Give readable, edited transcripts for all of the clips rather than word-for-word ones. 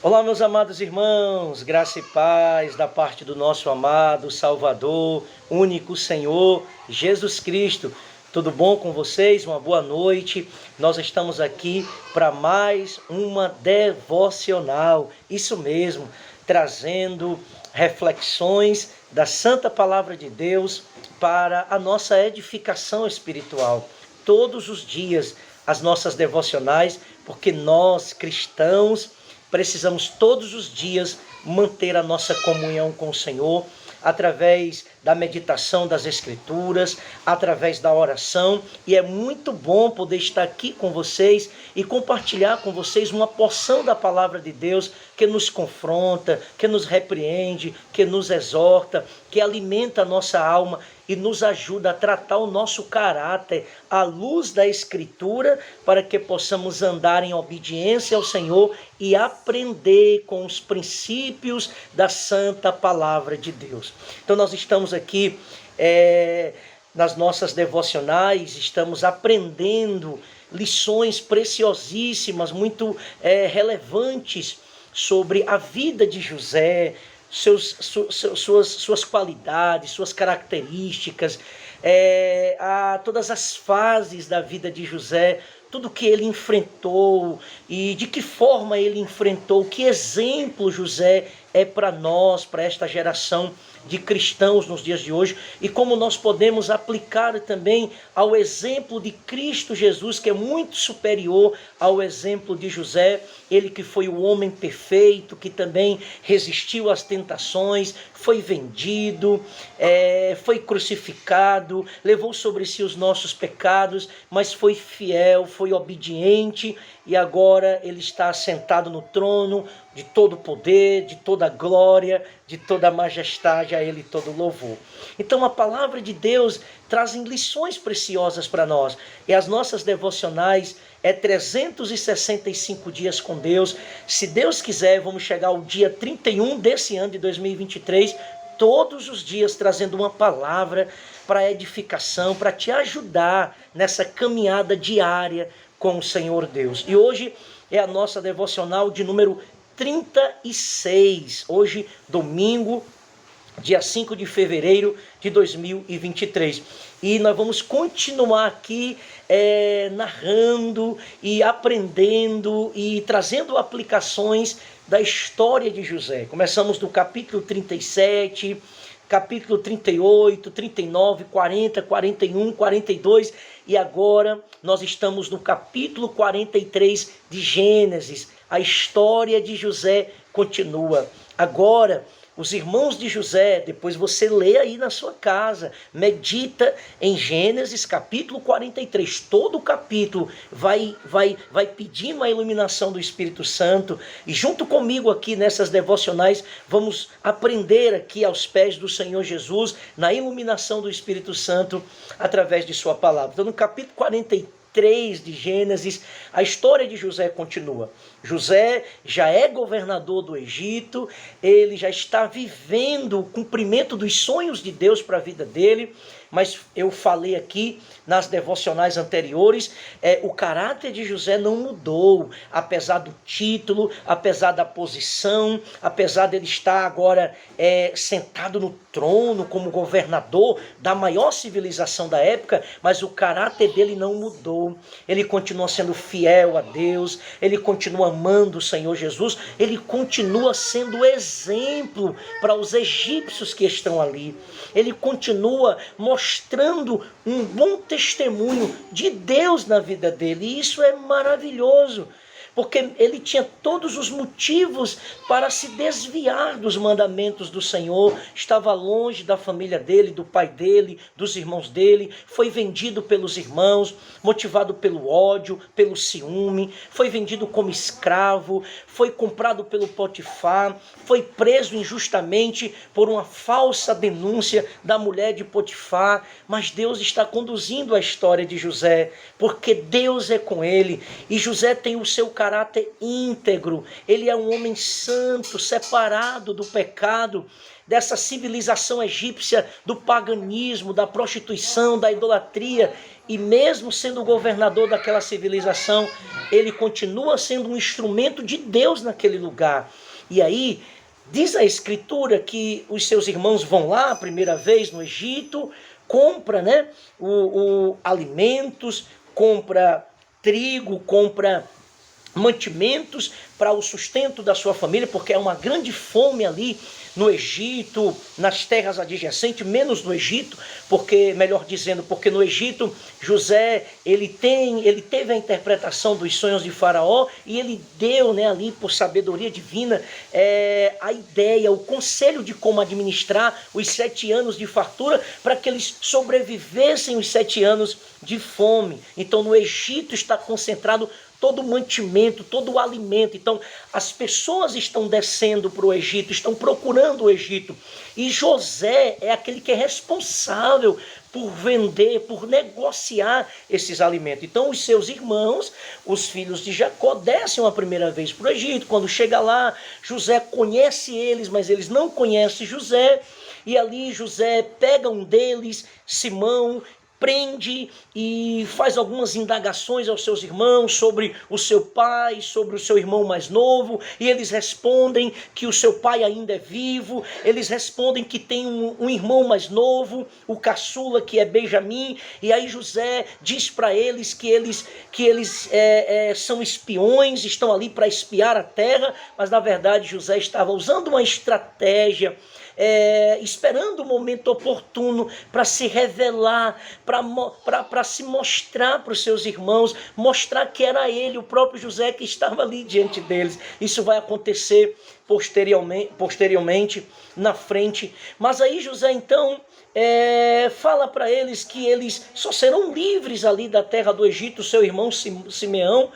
Olá, meus amados irmãos, graça e paz da parte do nosso amado Salvador, único Senhor, Jesus Cristo. Tudo bom com vocês? Uma boa noite. Nós estamos aqui para mais uma devocional, isso mesmo, trazendo reflexões da Santa Palavra de Deus para a nossa edificação espiritual. Todos os dias, as nossas devocionais, porque nós, cristãos, precisamos todos os dias manter a nossa comunhão com o Senhor, através da meditação das Escrituras, através da oração, e é muito bom poder estar aqui com vocês e compartilhar com vocês uma porção da Palavra de Deus que nos confronta, que nos repreende, que nos exorta, que alimenta a nossa alma e nos ajuda a tratar o nosso caráter à luz da Escritura, para que possamos andar em obediência ao Senhor e aprender com os princípios da Santa Palavra de Deus. Então nós estamos aqui nas nossas devocionais, estamos aprendendo lições preciosíssimas, muito relevantes sobre a vida de José, suas qualidades, suas características, todas as fases da vida de José, tudo que ele enfrentou e de que forma ele enfrentou, que exemplo José é para nós, para esta geração de cristãos nos dias de hoje, e como nós podemos aplicar também ao exemplo de Cristo Jesus, que é muito superior ao exemplo de José, ele que foi o homem perfeito, que também resistiu às tentações, foi vendido, foi crucificado, levou sobre si os nossos pecados, mas foi fiel, foi obediente, e agora ele está assentado no trono de todo o poder, de toda a glória, de toda a majestade, a ele todo o louvor. Então a palavra de Deus traz lições preciosas para nós, e as nossas devocionais 365 dias com Deus. Se Deus quiser, vamos chegar ao dia 31 desse ano de 2023, todos os dias trazendo uma palavra para edificação, para te ajudar nessa caminhada diária com o Senhor Deus. E hoje é a nossa devocional de número 36, hoje domingo, dia 5 de fevereiro de 2023. E nós vamos continuar aqui narrando e aprendendo e trazendo aplicações da história de José. Começamos do capítulo 37, capítulo 38, 39, 40, 41, 42, e agora nós estamos no capítulo 43 de Gênesis. A história de José continua. Agora, os irmãos de José, depois você lê aí na sua casa, medita em Gênesis capítulo 43. Todo o capítulo vai pedindo a iluminação do Espírito Santo. E junto comigo aqui nessas devocionais, vamos aprender aqui aos pés do Senhor Jesus, na iluminação do Espírito Santo, através de sua palavra. Então no capítulo 43 de Gênesis, a história de José continua. José já é governador do Egito, ele já está vivendo o cumprimento dos sonhos de Deus para a vida dele, mas eu falei aqui nas devocionais anteriores, o caráter de José não mudou, apesar do título, apesar da posição, apesar dele estar agora sentado no trono como governador da maior civilização da época, mas o caráter dele não mudou. Ele continua sendo fiel a Deus, ele continua amando o Senhor Jesus, ele continua sendo exemplo para os egípcios que estão ali. Ele continua mostrando um bom testemunho de Deus na vida dele, e isso é maravilhoso, porque ele tinha todos os motivos para se desviar dos mandamentos do Senhor, estava longe da família dele, do pai dele, dos irmãos dele, foi vendido pelos irmãos, motivado pelo ódio, pelo ciúme, foi vendido como escravo, foi comprado pelo Potifar, foi preso injustamente por uma falsa denúncia da mulher de Potifar, mas Deus está conduzindo a história de José, porque Deus é com ele, e José tem o seu caráter íntegro, ele é um homem santo, separado do pecado, dessa civilização egípcia, do paganismo, da prostituição, da idolatria. e mesmo sendo o governador daquela civilização, ele continua sendo um instrumento de Deus naquele lugar. E aí, diz a Escritura que os seus irmãos vão lá a primeira vez no Egito, compra, né, alimentos, compra trigo, compra mantimentos para o sustento da sua família, porque é uma grande fome ali no Egito, nas terras adjacentes, menos no Egito, porque, melhor dizendo, porque no Egito José, ele teve a interpretação dos sonhos de Faraó e ele deu, né, ali por sabedoria divina, a ideia, o conselho de como administrar os 7 anos de fartura para que eles sobrevivessem os 7 anos de fome. Então no Egito está concentrado todo o mantimento, todo o alimento. Então, as pessoas estão descendo para o Egito, estão procurando o Egito. E José é aquele que é responsável por vender, por negociar esses alimentos. Então, os seus irmãos, os filhos de Jacó, descem uma primeira vez para o Egito. Quando chega lá, José conhece eles, mas eles não conhecem José. E ali José pega um deles, Simão, prende e faz algumas indagações aos seus irmãos sobre o seu pai, sobre o seu irmão mais novo, e eles respondem que o seu pai ainda é vivo, eles respondem que tem um irmão mais novo, o caçula, que é Benjamim, e aí José diz para eles que eles são espiões, estão ali para espiar a terra, mas na verdade José estava usando uma estratégia, esperando o momento oportuno para se revelar, para se mostrar para os seus irmãos, mostrar que era ele, o próprio José, que estava ali diante deles. Isso vai acontecer posteriormente na frente. Mas aí José então fala para eles que eles só serão livres ali da terra do Egito, seu irmão Simão,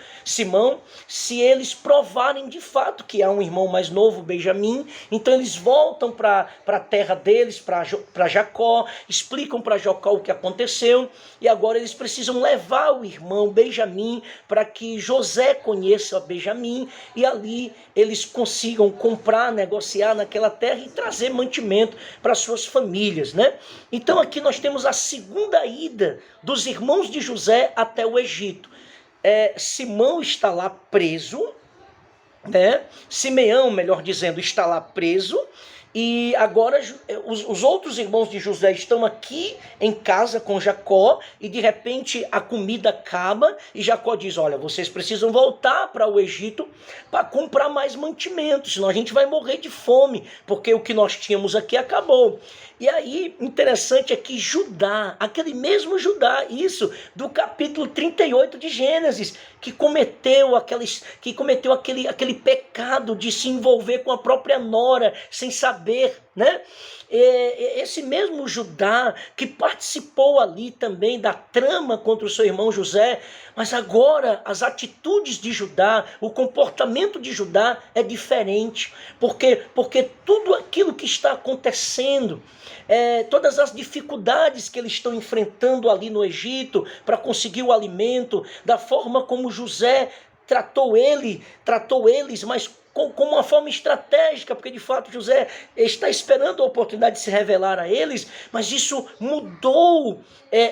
se eles provarem de fato que há um irmão mais novo, Benjamim. Então eles voltam para a terra deles, para Jacó, explicam para Jacó o que aconteceu, e agora eles precisam levar o irmão Benjamim para que José conheça Benjamim, e ali eles consigam comprar, negociar naquela terra e trazer mantimento para suas famílias, né? Então aqui nós temos a segunda ida dos irmãos de José até o Egito. Simão está lá preso, né? Simeão, melhor dizendo, está lá preso, e agora os outros irmãos de José estão aqui em casa com Jacó, e de repente a comida acaba, e Jacó diz: olha, vocês precisam voltar para o Egito para comprar mais mantimentos, senão a gente vai morrer de fome, porque o que nós tínhamos aqui acabou. E aí, interessante é que Judá, aquele mesmo Judá, isso, do capítulo 38 de Gênesis, que cometeu aquele pecado de se envolver com a própria nora, sem saber, né? Esse mesmo Judá que participou ali também da trama contra o seu irmão José, mas agora as atitudes de Judá, o comportamento de Judá é diferente, porque tudo aquilo que está acontecendo, todas as dificuldades que eles estão enfrentando ali no Egito para conseguir o alimento, da forma como José tratou eles, mas com uma forma estratégica, porque de fato José está esperando a oportunidade de se revelar a eles, mas isso mudou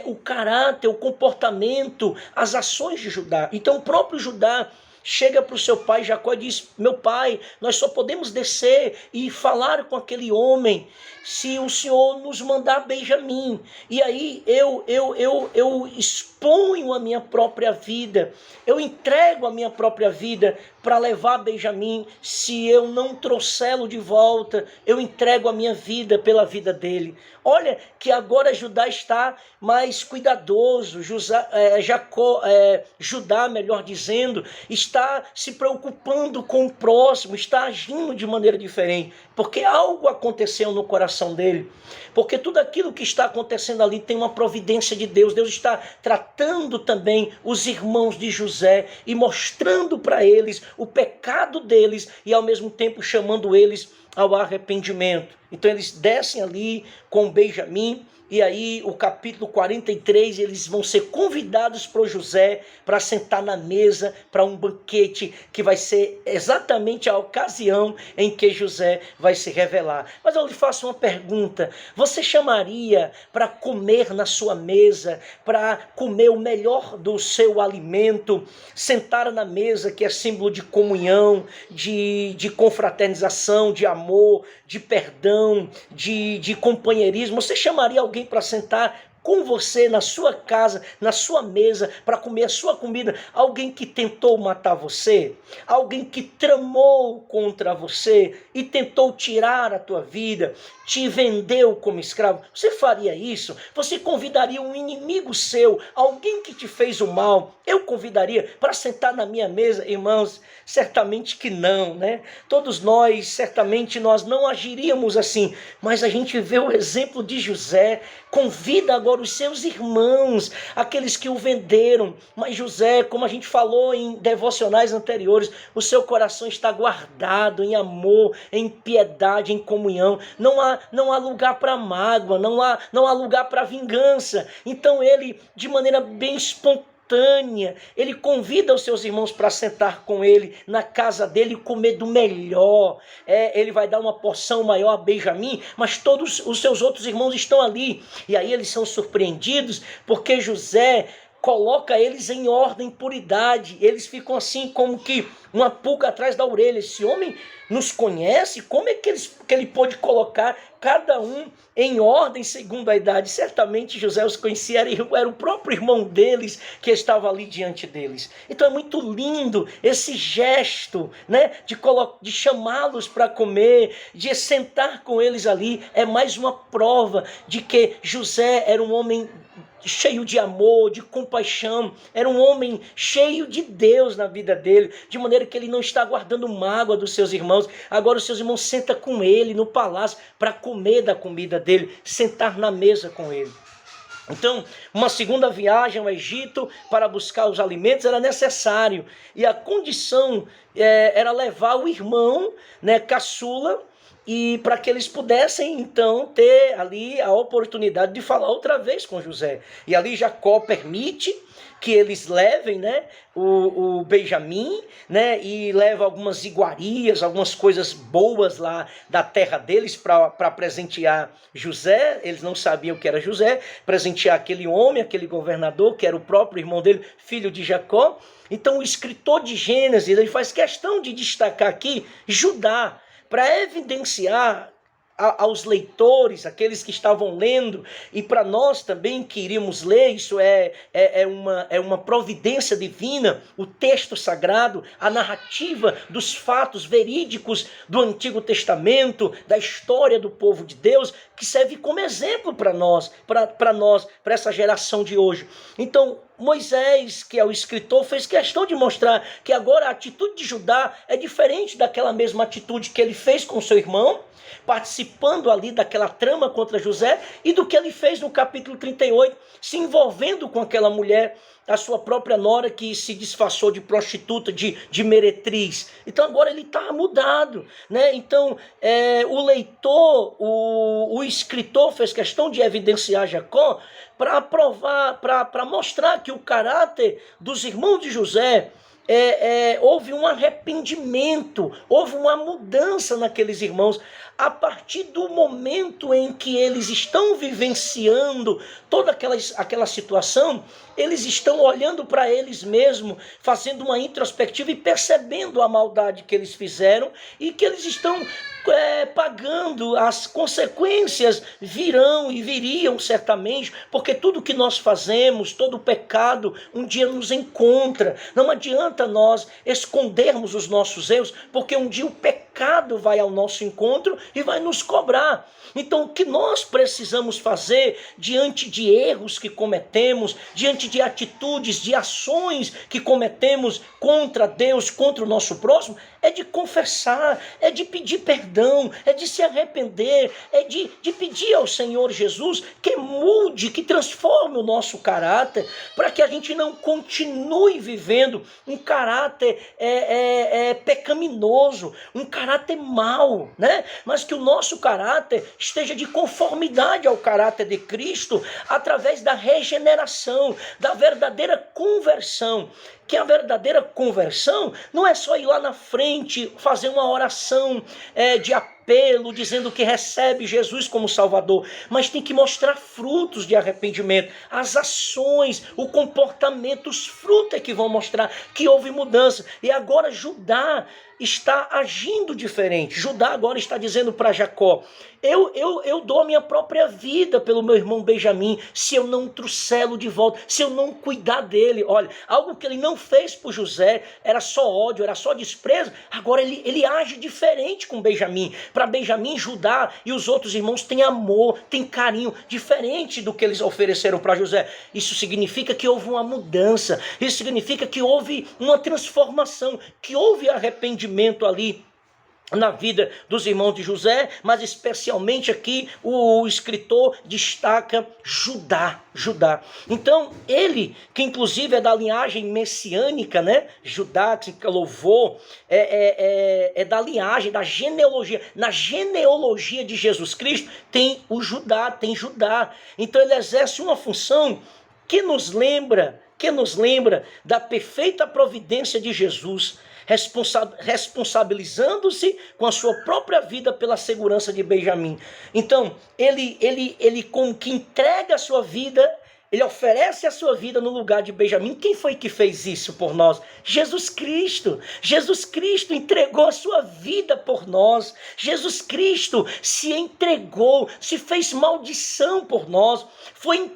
o caráter, o comportamento, as ações de Judá. Então o próprio Judá chega para o seu pai Jacó e diz: meu pai, nós só podemos descer e falar com aquele homem se o senhor nos mandar Benjamim. E aí eu exponho a minha própria vida, eu entrego a minha própria vida para levar Benjamim. Se eu não trouxê-lo de volta, eu entrego a minha vida pela vida dele. Olha que agora Judá está mais cuidadoso, Judá, melhor dizendo, está se preocupando com o próximo, está agindo de maneira diferente, porque algo aconteceu no coração dele, porque tudo aquilo que está acontecendo ali tem uma providência de Deus. Deus está tratando também os irmãos de José e mostrando para eles o pecado deles e ao mesmo tempo chamando eles ao arrependimento. Então eles descem ali com Benjamim, E aí, o capítulo 43, eles vão ser convidados por José para sentar na mesa para um banquete que vai ser exatamente a ocasião em que José vai se revelar. Mas eu lhe faço uma pergunta: você chamaria para comer na sua mesa, para comer o melhor do seu alimento, sentar na mesa que é símbolo de comunhão, de confraternização, de amor, de perdão, de companheirismo? Você chamaria alguém para sentar com você na sua casa, na sua mesa, para comer a sua comida? Alguém que tentou matar você? Alguém que tramou contra você e tentou tirar a tua vida, te vendeu como escravo? Você faria isso? Você convidaria um inimigo seu, alguém que te fez o mal? Eu convidaria para sentar na minha mesa? Irmãos, certamente que não, né? Todos nós, certamente nós não agiríamos assim, mas a gente vê o exemplo de José. Convida agora os seus irmãos, aqueles que o venderam. Mas José, como a gente falou em devocionais anteriores, o seu coração está guardado em amor, em piedade, em comunhão. Não há lugar para mágoa, não há lugar para vingança. Então ele, de maneira bem espontânea, ele convida os seus irmãos para sentar com ele na casa dele e comer do melhor. Ele vai dar uma porção maior a Benjamim, mas todos os seus outros irmãos estão ali. E aí eles são surpreendidos porque José coloca eles em ordem, puridade. Eles ficam assim como que uma pulga atrás da orelha. Esse homem nos conhece? Como é que ele pôde colocar cada um em ordem segundo a idade? Certamente José os conhecia, era o próprio irmão deles que estava ali diante deles. Então é muito lindo esse gesto, né, de chamá-los para comer, de sentar com eles ali. É mais uma prova de que José era um homem cheio de amor, de compaixão, era um homem cheio de Deus na vida dele, de maneira que ele não está guardando mágoa dos seus irmãos. Agora os seus irmãos sentam com ele no palácio para comer da comida dele, sentar na mesa com ele. Então, uma segunda viagem ao Egito para buscar os alimentos era necessário, e a condição era levar o irmão, né, caçula, e para que eles pudessem, então, ter ali a oportunidade de falar outra vez com José. E ali Jacó permite que eles levem, né, o Benjamim, né, e leva algumas iguarias, algumas coisas boas lá da terra deles para presentear José. Eles não sabiam que era José, presentear aquele homem, aquele governador, que era o próprio irmão dele, filho de Jacó. Então o escritor de Gênesis, ele faz questão de destacar aqui Judá, para evidenciar aos leitores, aqueles que estavam lendo, e para nós também que iríamos ler, isso é uma providência divina, o texto sagrado, a narrativa dos fatos verídicos do Antigo Testamento, da história do povo de Deus, que serve como exemplo para nós, para essa geração de hoje. Então, Moisés, que é o escritor, fez questão de mostrar que agora a atitude de Judá é diferente daquela mesma atitude que ele fez com seu irmão, participando ali daquela trama contra José, e do que ele fez no capítulo 38, se envolvendo com aquela mulher, a sua própria nora, que se disfarçou de prostituta, de meretriz. Então agora ele está mudado, né? Então o leitor, o escritor fez questão de evidenciar Jacó para provar, para mostrar que o caráter dos irmãos de José, houve um arrependimento, houve uma mudança naqueles irmãos, a partir do momento em que eles estão vivenciando toda aquela situação. Eles estão olhando para eles mesmos, fazendo uma introspectiva e percebendo a maldade que eles fizeram e que eles estão pagando. As consequências virão e viriam certamente, porque tudo que nós fazemos, todo pecado, um dia nos encontra. Não adianta nós escondermos os nossos erros, porque um dia o pecado vai ao nosso encontro e vai nos cobrar. Então o que nós precisamos fazer diante de erros que cometemos, diante de atitudes, de ações que cometemos contra Deus, contra o nosso próximo, é de confessar, é de pedir perdão, é de se arrepender, é de pedir ao Senhor Jesus que mude, que transforme o nosso caráter, para que a gente não continue vivendo um caráter pecaminoso, um caráter caráter mau, né? Mas que o nosso caráter esteja de conformidade ao caráter de Cristo através da regeneração, da verdadeira conversão. Que a verdadeira conversão não é só ir lá na frente, fazer uma oração de apelo, dizendo que recebe Jesus como Salvador, mas tem que mostrar frutos de arrependimento, as ações, o comportamento, os frutos é que vão mostrar que houve mudança. E agora Judá está agindo diferente. Judá agora está dizendo para Jacó: eu dou a minha própria vida pelo meu irmão Benjamim, se eu não trouxê-lo de volta, se eu não cuidar dele. Olha, algo que ele não fez por José, era só ódio, era só desprezo, agora ele age diferente com Benjamim. Para Benjamim, Judá e os outros irmãos têm amor, têm carinho, diferente do que eles ofereceram para José. Isso significa que houve uma mudança, isso significa que houve uma transformação, que houve arrependimento ali na vida dos irmãos de José, mas especialmente aqui o escritor destaca Judá. Então ele, que inclusive é da linhagem messiânica, né? Judá, que louvou, é da linhagem, da genealogia. Na genealogia de Jesus Cristo tem o Judá, tem Judá. Então ele exerce uma função que nos lembra da perfeita providência de Jesus, responsabilizando-se com a sua própria vida pela segurança de Benjamim. Então, ele como que entrega a sua vida, ele oferece a sua vida no lugar de Benjamim. Quem foi que fez isso por nós? Jesus Cristo. Jesus Cristo entregou a sua vida por nós. Jesus Cristo se entregou, se fez maldição por nós. Foi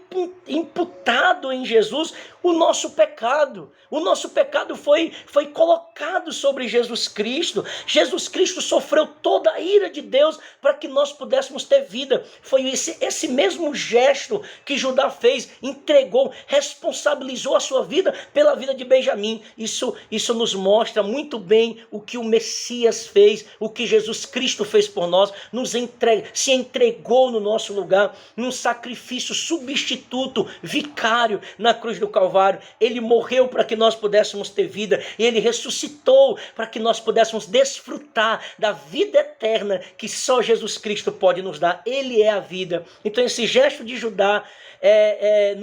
imputado em Jesus o nosso pecado. O nosso pecado foi colocado sobre Jesus Cristo. Jesus Cristo sofreu toda a ira de Deus para que nós pudéssemos ter vida. Foi esse mesmo gesto que Judá fez, entregou, responsabilizou a sua vida pela vida de Benjamim. Isso nos mostra muito bem o que o Messias fez, o que Jesus Cristo fez por nós, se entregou no nosso lugar, num sacrifício substituto, vicário na cruz do Calvário. Ele morreu para que nós pudéssemos ter vida, e ele ressuscitou para que nós pudéssemos desfrutar da vida eterna que só Jesus Cristo pode nos dar. Ele é a vida. Então esse gesto de Judá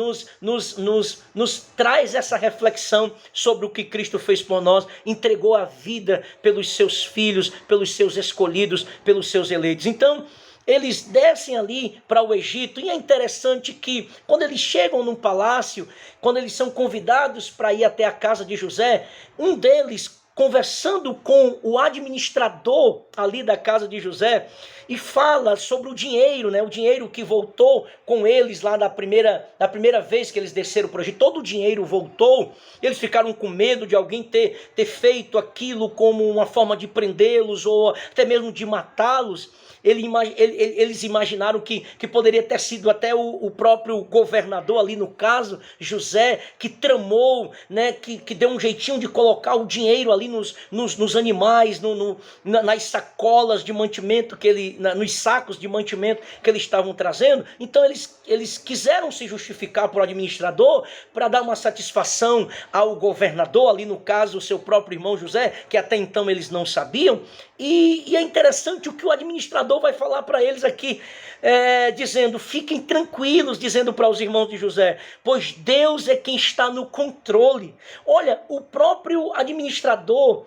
nos traz essa reflexão sobre o que Cristo fez por nós, entregou a vida pelos seus filhos, pelos seus escolhidos, pelos seus eleitos. Então, eles descem ali para o Egito, e é interessante que quando eles chegam num palácio, quando eles são convidados para ir até a casa de José, um deles, conversando com o administrador ali da casa de José, e fala sobre o dinheiro, né? O dinheiro que voltou com eles lá da primeira vez que eles desceram para o Egito. Todo o dinheiro voltou. Eles ficaram com medo de alguém ter feito aquilo como uma forma de prendê-los ou até mesmo de matá-los. Eles imaginaram que poderia ter sido até o próprio governador ali no caso, José, que tramou, né, que deu um jeitinho de colocar o dinheiro ali nos animais, nas sacolas de mantimento, nos sacos de mantimento que eles estavam trazendo. Então eles quiseram se justificar para o administrador, para dar uma satisfação ao governador, ali no caso o seu próprio irmão José, que até então eles não sabiam. E é interessante o que o administrador vai falar para eles aqui, dizendo: fiquem tranquilos, dizendo para os irmãos de José, pois Deus é quem está no controle. Olha, o próprio administrador,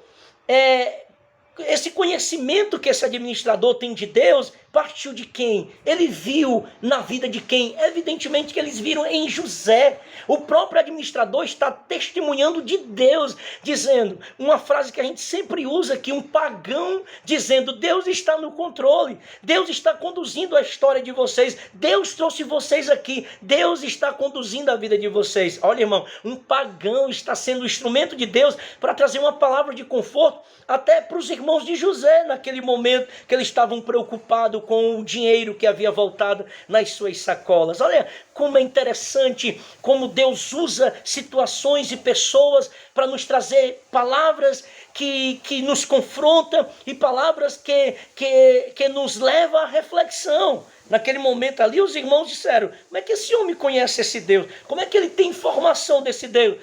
esse conhecimento que esse administrador tem de Deus, partiu de quem? Ele viu na vida de quem? Evidentemente que eles viram em José. O próprio administrador está testemunhando de Deus, dizendo uma frase que a gente sempre usa aqui, um pagão dizendo: Deus está no controle, Deus está conduzindo a história de vocês, Deus trouxe vocês aqui, Deus está conduzindo a vida de vocês. Olha, irmão, um pagão está sendo instrumento de Deus para trazer uma palavra de conforto até para os irmãos de José, naquele momento que eles estavam preocupados com o dinheiro que havia voltado nas suas sacolas. Olha como é interessante como Deus usa situações e pessoas para nos trazer palavras que nos confronta e palavras que nos levam à reflexão. Naquele momento ali, os irmãos disseram: como é que esse homem conhece esse Deus? Como é que ele tem informação desse Deus?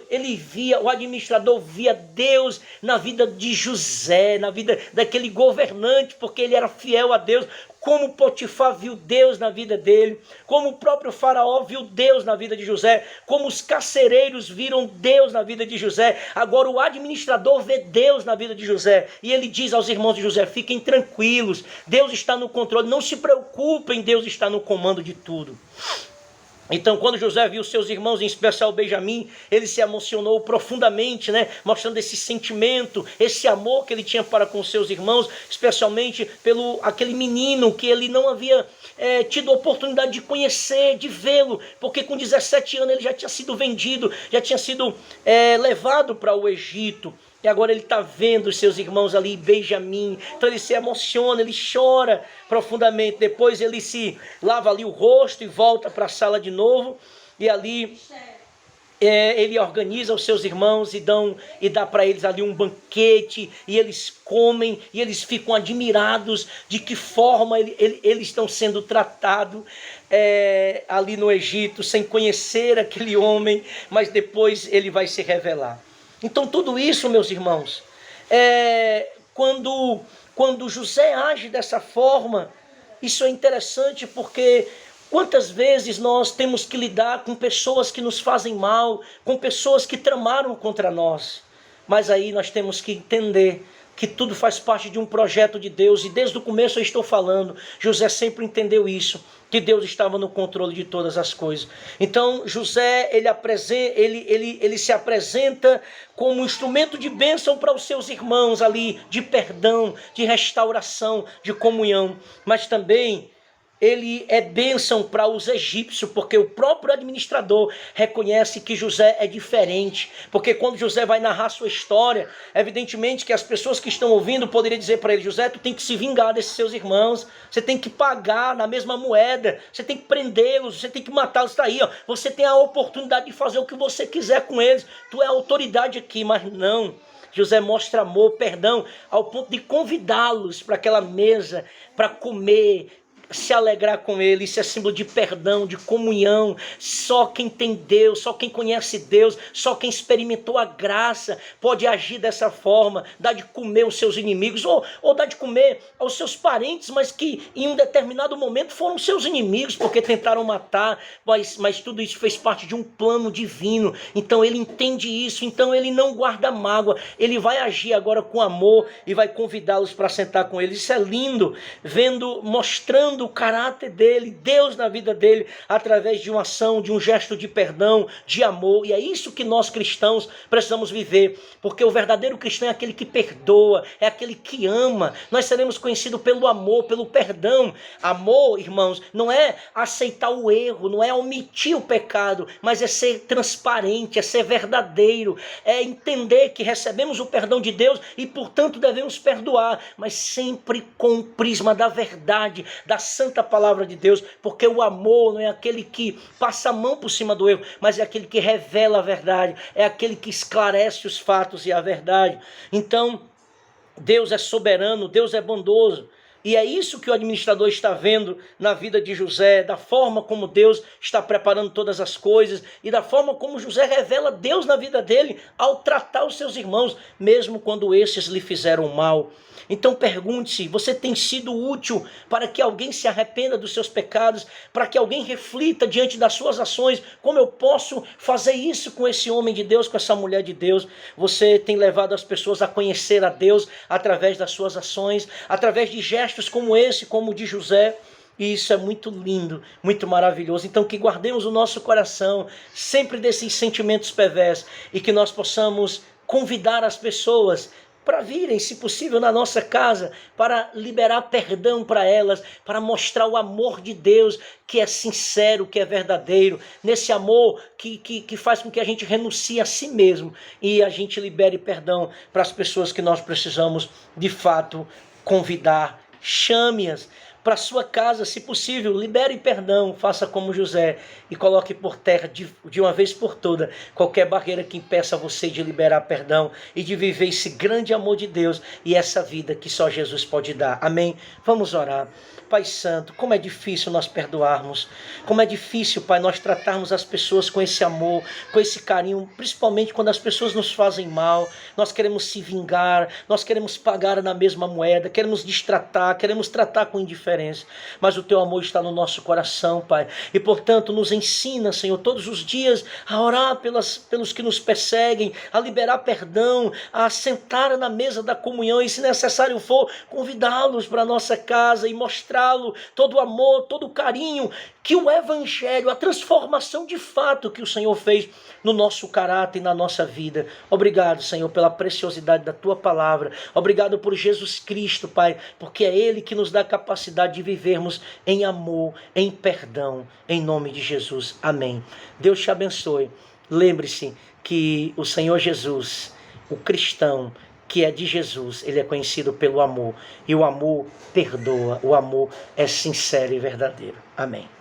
Ele via, o administrador via Deus na vida de José, na vida daquele governante, porque ele era fiel a Deus. Como Potifar viu Deus na vida dele, como o próprio faraó viu Deus na vida de José, como os carcereiros viram Deus na vida de José. Agora o administrador vê Deus na vida de José, e ele diz aos irmãos de José: fiquem tranquilos, Deus está no controle, não se preocupem, Deus está no comando de tudo. Então, quando José viu seus irmãos, em especial Benjamim, ele se emocionou profundamente, mostrando esse sentimento, esse amor que ele tinha para com seus irmãos, especialmente pelo aquele menino que ele não havia tido a oportunidade de conhecer, de vê-lo, porque com 17 anos ele já tinha sido vendido, já tinha sido levado para o Egito. E agora ele está vendo os seus irmãos ali, Benjamim. Então ele se emociona, ele chora profundamente. Depois ele se lava ali o rosto e volta para a sala de novo. E ali ele organiza os seus irmãos e dá para eles ali um banquete. E eles comem e eles ficam admirados de que forma eles estão sendo tratados ali no Egito, sem conhecer aquele homem. Mas depois ele vai se revelar. Então tudo isso, meus irmãos, quando José age dessa forma, isso é interessante, porque quantas vezes nós temos que lidar com pessoas que nos fazem mal, com pessoas que tramaram contra nós. Mas aí nós temos que entender que tudo faz parte de um projeto de Deus, e desde o começo eu estou falando, José sempre entendeu isso, que Deus estava no controle de todas as coisas. Então José, ele se apresenta como um instrumento de bênção para os seus irmãos ali, de perdão, de restauração, de comunhão, mas também ele é bênção para os egípcios, porque o próprio administrador reconhece que José é diferente, porque quando José vai narrar sua história, evidentemente que as pessoas que estão ouvindo poderiam dizer para ele: José, tu tem que se vingar desses seus irmãos, você tem que pagar na mesma moeda, você tem que prendê-los, você tem que matá-los, está aí, ó. Você tem a oportunidade de fazer o que você quiser com eles, tu é a autoridade aqui. Mas não, José mostra amor, perdão, ao ponto de convidá-los para aquela mesa, para comer, se alegrar com ele. Isso é símbolo de perdão, de comunhão. Só quem tem Deus, só quem conhece Deus, só quem experimentou a graça pode agir dessa forma, dar de comer aos seus inimigos, ou dar de comer aos seus parentes, mas que em um determinado momento foram seus inimigos, porque tentaram matar, mas tudo isso fez parte de um plano divino. Então ele entende isso, então ele não guarda mágoa, ele vai agir agora com amor e vai convidá-los para sentar com ele. Isso é lindo, mostrando o caráter dele, Deus na vida dele, através de uma ação, de um gesto de perdão, de amor. E é isso que nós cristãos precisamos viver, porque o verdadeiro cristão é aquele que perdoa, é aquele que ama. Nós seremos conhecidos pelo amor, pelo perdão. Amor, irmãos, não é aceitar o erro, não é omitir o pecado, mas é ser transparente, é ser verdadeiro, é entender que recebemos o perdão de Deus e, portanto, devemos perdoar, mas sempre com o prisma da verdade, da santa palavra de Deus, porque o amor não é aquele que passa a mão por cima do erro, mas é aquele que revela a verdade, é aquele que esclarece os fatos e a verdade. Então, Deus é soberano, Deus é bondoso, e é isso que o administrador está vendo na vida de José, da forma como Deus está preparando todas as coisas, e da forma como José revela Deus na vida dele ao tratar os seus irmãos, mesmo quando esses lhe fizeram mal. Então pergunte-se: você tem sido útil para que alguém se arrependa dos seus pecados, para que alguém reflita diante das suas ações, como eu posso fazer isso com esse homem de Deus, com essa mulher de Deus? Você tem levado as pessoas a conhecer a Deus através das suas ações, através de gestos como esse, como o de José? E isso é muito lindo, muito maravilhoso. Então que guardemos o nosso coração sempre desses sentimentos perversos, e que nós possamos convidar as pessoas para virem, se possível, na nossa casa, para liberar perdão para elas, para mostrar o amor de Deus, que é sincero, que é verdadeiro, nesse amor que faz com que a gente renuncie a si mesmo e a gente libere perdão para as pessoas que nós precisamos, de fato, convidar. Chame-as, para sua casa, se possível, libere perdão, faça como José e coloque por terra de uma vez por toda qualquer barreira que impeça você de liberar perdão e de viver esse grande amor de Deus e essa vida que só Jesus pode dar. Amém? Vamos orar. Pai Santo, como é difícil nós perdoarmos, como é difícil, Pai, nós tratarmos as pessoas com esse amor, com esse carinho, principalmente quando as pessoas nos fazem mal, nós queremos se vingar, nós queremos pagar na mesma moeda, queremos destratar, queremos tratar com indiferença, mas o Teu amor está no nosso coração, Pai, e portanto nos ensina, Senhor, todos os dias a orar pelos que nos perseguem, a liberar perdão, a sentar na mesa da comunhão e, se necessário for, convidá-los para a nossa casa e mostrá-lo todo o amor, todo o carinho que o Evangelho, a transformação de fato que o Senhor fez no nosso caráter e na nossa vida. Obrigado, Senhor, pela preciosidade da Tua palavra. Obrigado por Jesus Cristo, Pai, porque é Ele que nos dá a capacidade de vivermos em amor, em perdão, em nome de Jesus. Amém. Deus te abençoe. Lembre-se que o Senhor Jesus, o cristão, que é de Jesus, ele é conhecido pelo amor. E o amor perdoa, o amor é sincero e verdadeiro. Amém.